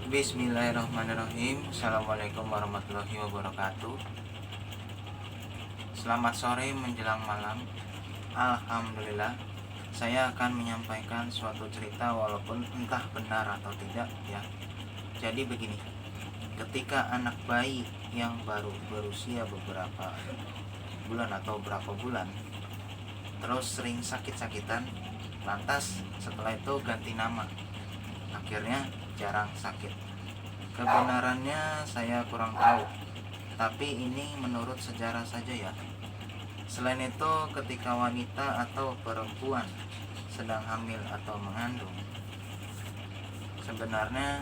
Bismillahirrahmanirrahim. Assalamualaikum warahmatullahi wabarakatuh. Selamat sore menjelang malam. Alhamdulillah, saya akan menyampaikan suatu cerita walaupun entah benar atau tidak ya. Jadi begini, ketika anak bayi yang baru berusia beberapa bulan atau berapa bulan terus sering sakit-sakitan, lantas setelah itu ganti nama, akhirnya jarang sakit. Kebenarannya saya kurang tahu, tapi ini menurut sejarah saja ya. Selain itu, ketika wanita atau perempuan sedang hamil atau mengandung, sebenarnya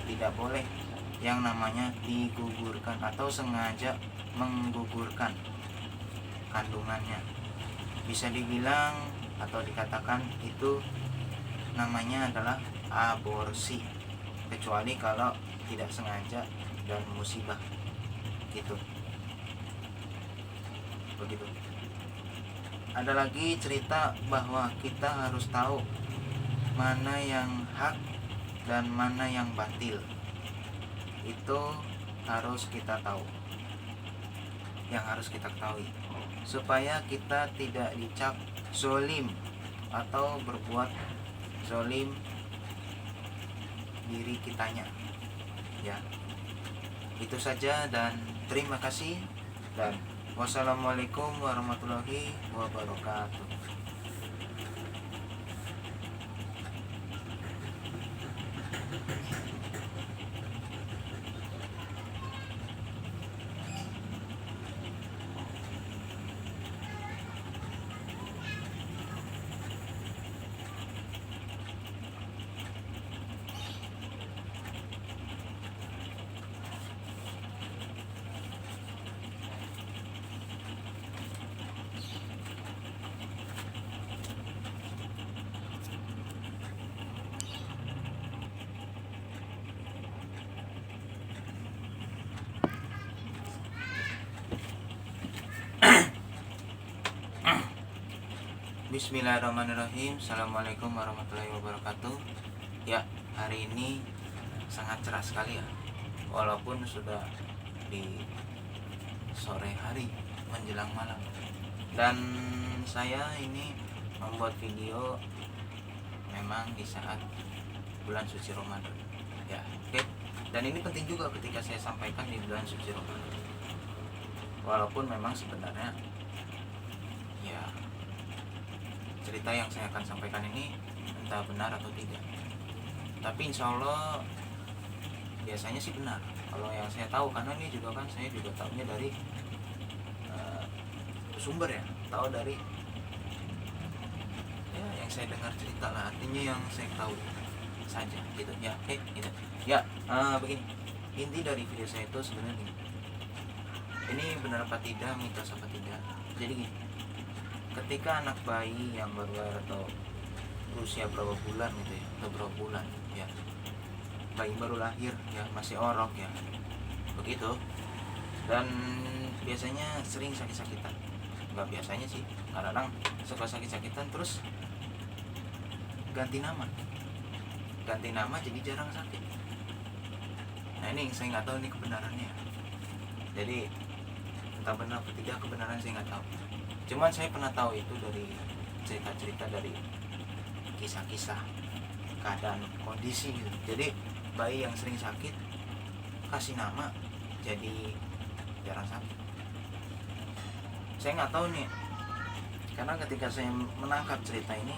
tidak boleh yang namanya digugurkan atau sengaja menggugurkan kandungannya. Bisa dibilang atau dikatakan itu namanya adalah aborsi, kecuali kalau tidak sengaja dan musibah gitu. Begitu. Ada lagi cerita bahwa kita harus tahu mana yang hak dan mana yang batil. Itu harus kita tahu. Yang harus kita ketahui supaya kita tidak dicap zolim atau berbuat zolim diri kitanya ya. Itu saja dan terima kasih dan wassalamualaikum warahmatullahi wabarakatuh. Bismillahirrahmanirrahim. Assalamualaikum warahmatullahi wabarakatuh. Ya, hari ini sangat cerah sekali ya, walaupun sudah di sore hari menjelang malam. Dan saya ini membuat video memang di saat bulan suci Ramadan ya, oke. Dan ini penting juga ketika saya sampaikan di bulan suci Ramadan, walaupun memang sebenarnya ya cerita yang saya akan sampaikan ini entah benar atau tidak, tapi insya Allah biasanya sih benar kalau yang saya tahu, karena ini juga kan saya juga tahunya dari sumber ya, tahu dari ya yang saya dengar cerita lah, artinya yang saya tahu saja gitu ya. Gitu ya. Begini, inti dari video saya itu sebenarnya ini benar apa tidak, mitos apa tidak. Jadi gini, ketika anak bayi yang baru lahir atau berusia berapa bulan gitu ya, atau berapa bulan ya, bayi baru lahir ya, masih orok ya, begitu. Dan biasanya sering sakit-sakitan, nggak biasanya sih, kadang suka sakit-sakitan terus ganti nama jadi jarang sakit. Nah ini saya nggak tahu ini kebenarannya, jadi entah benar atau tidak kebenaran saya nggak tahu. Cuman saya pernah tahu itu dari cerita-cerita, dari kisah-kisah keadaan kondisi gitu. Jadi bayi yang sering sakit kasih nama jadi jarang sakit. Saya nggak tahu nih, karena ketika saya menangkap cerita ini,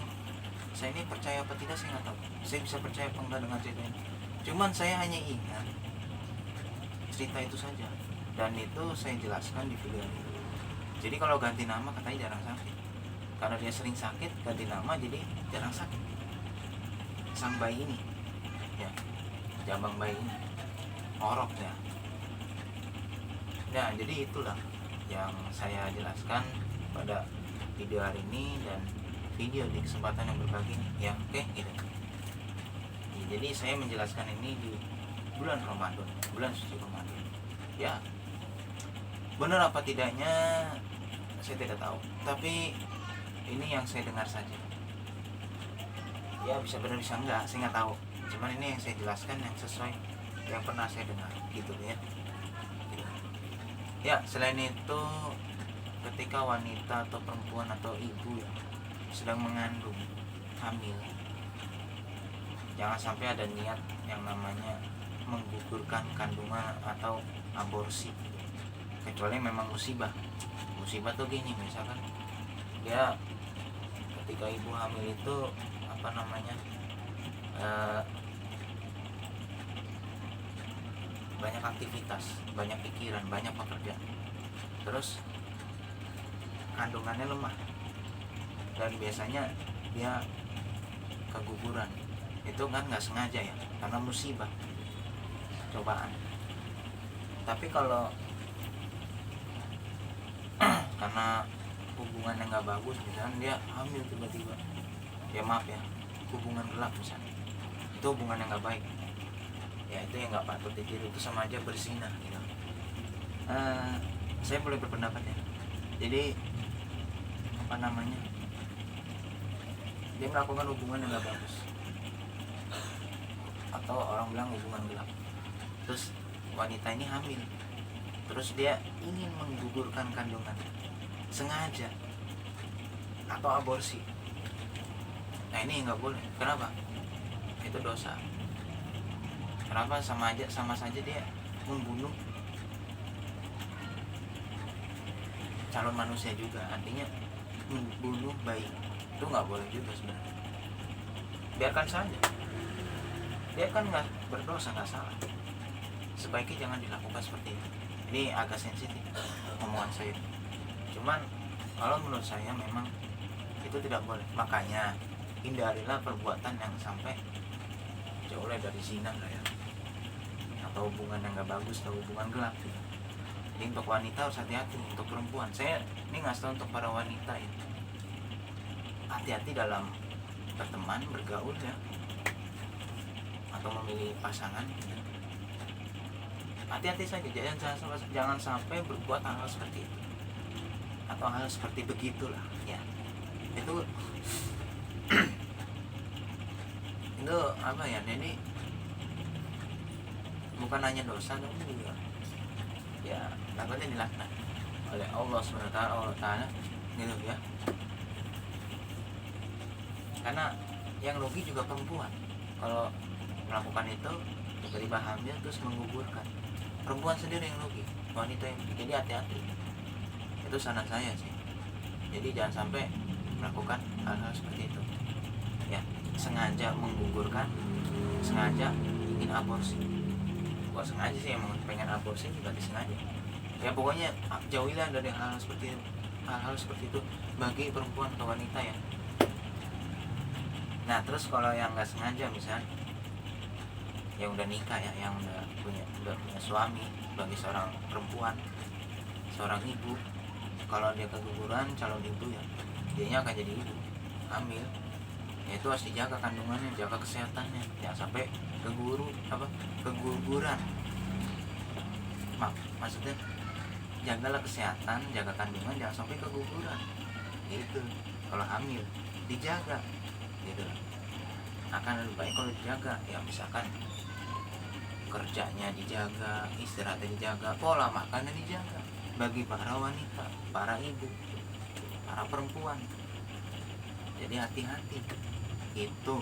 saya ini percaya apa tidak saya nggak tahu. Saya bisa percaya apa enggak dengan cerita ini. Cuman saya hanya ingat cerita itu saja, dan itu saya jelaskan di video ini. Jadi kalau ganti nama katanya jarang sakit, karena dia sering sakit ganti nama jadi jarang sakit. Sang bayi ini ya, jambang bayi ini orok ya. Ya, jadi itulah yang saya jelaskan pada video hari ini dan video di kesempatan yang berbagi ini ya. Oke gitu ya, jadi saya menjelaskan ini di bulan Ramadan, bulan suci Ramadan ya. Benar apa tidaknya saya tidak tahu, tapi ini yang saya dengar saja ya, bisa benar bisa enggak saya nggak tahu, cuman ini yang saya jelaskan yang sesuai yang pernah saya dengar gitu ya. Ya, selain itu ketika wanita atau perempuan atau ibu ya sedang mengandung, hamil, jangan sampai ada niat yang namanya menggugurkan kandungan atau aborsi, kecuali memang musibah. Musibah tuh gini, misalkan dia ketika ibu hamil itu apa namanya banyak aktivitas, banyak pikiran, banyak pekerjaan, terus kandungannya lemah dan biasanya dia keguguran. Itu kan nggak sengaja ya, karena musibah, cobaan. Tapi kalau karena hubungan yang nggak bagus, misalnya dia hamil tiba-tiba, ya maaf ya, hubungan gelap misalnya, itu hubungan yang nggak baik ya, itu yang nggak patut ditiru, itu sama aja berzina gitu. Saya boleh berpendapat ya, jadi apa namanya, dia melakukan hubungan yang nggak bagus, atau orang bilang hubungan gelap, terus wanita ini hamil, terus dia ingin menggugurkan kandungan sengaja atau aborsi. Nah ini nggak boleh. Kenapa? Itu dosa. Kenapa? Sama saja dia membunuh calon manusia juga, artinya membunuh bayi. Itu nggak boleh juga sebenarnya. Biarkan saja, dia kan nggak berdosa, nggak salah. Sebaiknya jangan dilakukan seperti itu. Ini agak sensitif omongan saya, cuman kalau menurut saya memang itu tidak boleh. Makanya hindarilah perbuatan yang sampai jauh dari zina lah ya, atau hubungan yang nggak bagus, atau hubungan gelap gitu. Jadi untuk wanita harus hati-hati, untuk perempuan saya ini ngasih tahu untuk para wanita ya, hati-hati dalam berteman, bergaul ya, atau memilih pasangan gitu. Hati-hati saja, jangan sampai berbuat hal-hal seperti itu atau hal seperti begitulah ya. Itu itu apa ya, jadi bukan hanya dosa tapi juga ya takutnya dilaknat oleh Allah SWT gitu ya. Karena yang rugi juga perempuan kalau melakukan itu, tiba-tiba hamil terus menggugurkan. Perempuan sendiri yang rugi, wanita yang rugi. Jadi hati-hati, itu saran saya sih. Jadi jangan sampai melakukan hal-hal seperti itu ya, sengaja menggugurkan, sengaja ingin aborsi. Kok sengaja sih, emang pengen aborsi juga disengaja ya. Pokoknya jauhilah dari hal-hal seperti itu, hal-hal seperti itu bagi perempuan atau wanita ya. Nah terus kalau yang nggak sengaja, misalnya yang udah nikah ya, yang udah punya suami, bagi seorang perempuan, seorang ibu, kalau dia keguguran, calon ibu ya, dianya akan jadi ibu hamil ya, itu harus dijaga kandungannya, jaga kesehatannya, jangan sampai keguguran. Maksudnya jagalah kesehatan, jaga kandungan, jangan sampai keguguran gitu. Kalau hamil dijaga gitu, akan lebih baik kalau dijaga ya. Misalkan kerjanya dijaga, istirahatnya dijaga, pola makannya dijaga, bagi para wanita, para ibu, para perempuan. Jadi hati-hati itu,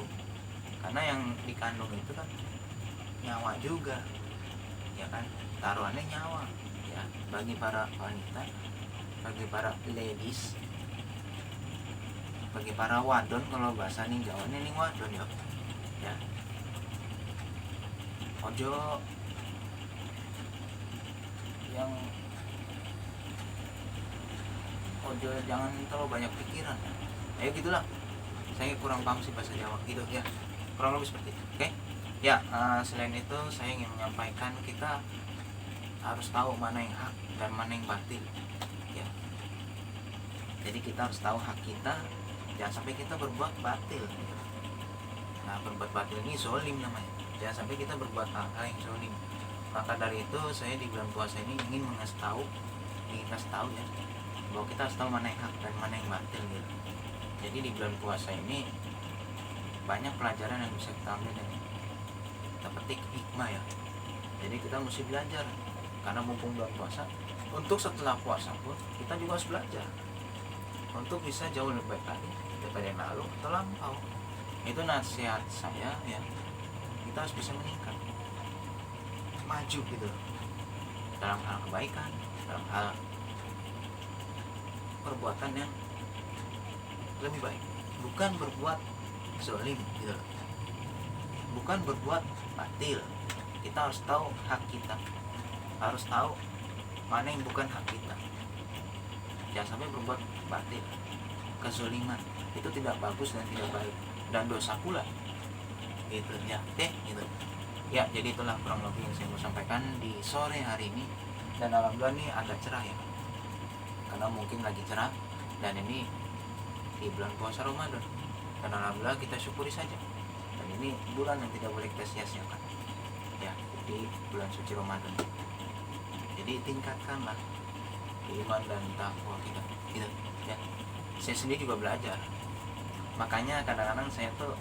karena yang dikandung itu kan nyawa juga ya kan, taruhannya nyawa ya, bagi para wanita, bagi para ladies, bagi para wadon, kalau bahasa ning Jawa ning wadon ya. Ojo jangan terlalu banyak pikiran ya, gitulah. Saya kurang paham sih bahasa Jawa gitu ya, kurang lebih seperti itu. Oke ya, selain itu saya ingin menyampaikan, kita harus tahu mana yang hak dan mana yang batil ya. Jadi kita harus tahu hak kita, jangan sampai kita berbuat batil gitu. Nah, berbuat batil ini zolim namanya, jangan sampai kita berbuat hal-hal yang zolim. Maka dari itu saya di bulan puasa ini ingin kasih tahu ya, bahwa kita harus tahu mana yang hak dan mana yang batil gitu. Jadi di bulan puasa ini banyak pelajaran yang bisa kita ambil dan kita petik hikmah ya. Jadi kita mesti belajar, karena mumpung bulan puasa, untuk setelah puasa pun kita juga harus belajar untuk bisa jauh lebih baik lagi daripada yang lalu atau lampau. Itu nasihat saya ya, kita harus bisa meningkat, maju gitu dalam hal kebaikan, dalam hal perbuatan yang lebih baik, bukan berbuat zalim gitu, bukan berbuat batil. Kita harus tahu hak kita, harus tahu mana yang bukan hak kita. Jangan sampai berbuat batil, kezaliman itu tidak bagus dan tidak baik, dan dosa pula gitu ya. Oke gitu ya. Jadi itulah kurang lebih yang saya mau sampaikan di sore hari ini, dan alhamdulillah nih agak cerah ya, karena mungkin lagi cerah dan ini di bulan puasa Ramadan, dan alhamdulillah kita syukuri saja. Dan ini bulan yang tidak boleh kita sia-siakan ya, di bulan suci Ramadan. Jadi tingkatkanlah iman dan takwa kita gitu ya. Saya sendiri juga belajar, makanya kadang-kadang saya tuh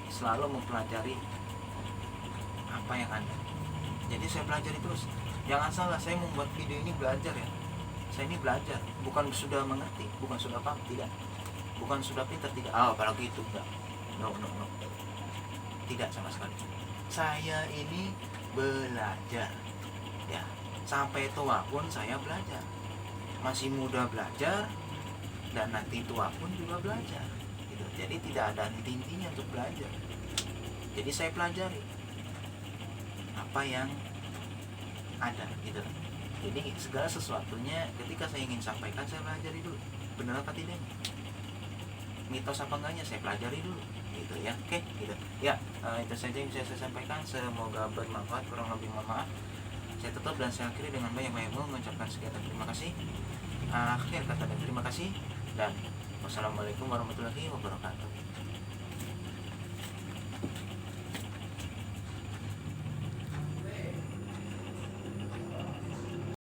selalu mempelajari apa yang ada. Jadi saya pelajari terus. Jangan salah, saya membuat video ini belajar ya. Saya ini belajar, bukan sudah mengerti, bukan sudah paham, tidak, bukan sudah pintar, tidak. Apalagi itu enggak. No. Tidak sama sekali. Saya ini belajar ya, sampai tua pun saya belajar, masih muda belajar, dan nanti tua pun juga belajar gitu. Jadi tidak ada henti-hentinya untuk belajar. Jadi saya pelajari apa yang ada gitu. Jadi segala sesuatunya ketika saya ingin sampaikan, saya pelajari dulu benar apa tidaknya, mitos apa enggaknya saya pelajari dulu gitu ya. Oke gitu ya. Itu saja yang bisa saya sampaikan, semoga bermanfaat. Kurang lebih mohon maaf. Saya tutup dan saya akhiri dengan banyak-banyak mengucapkan sekian terima kasih. Akhir kata dan terima kasih, dan wassalamualaikum warahmatullahi wabarakatuh.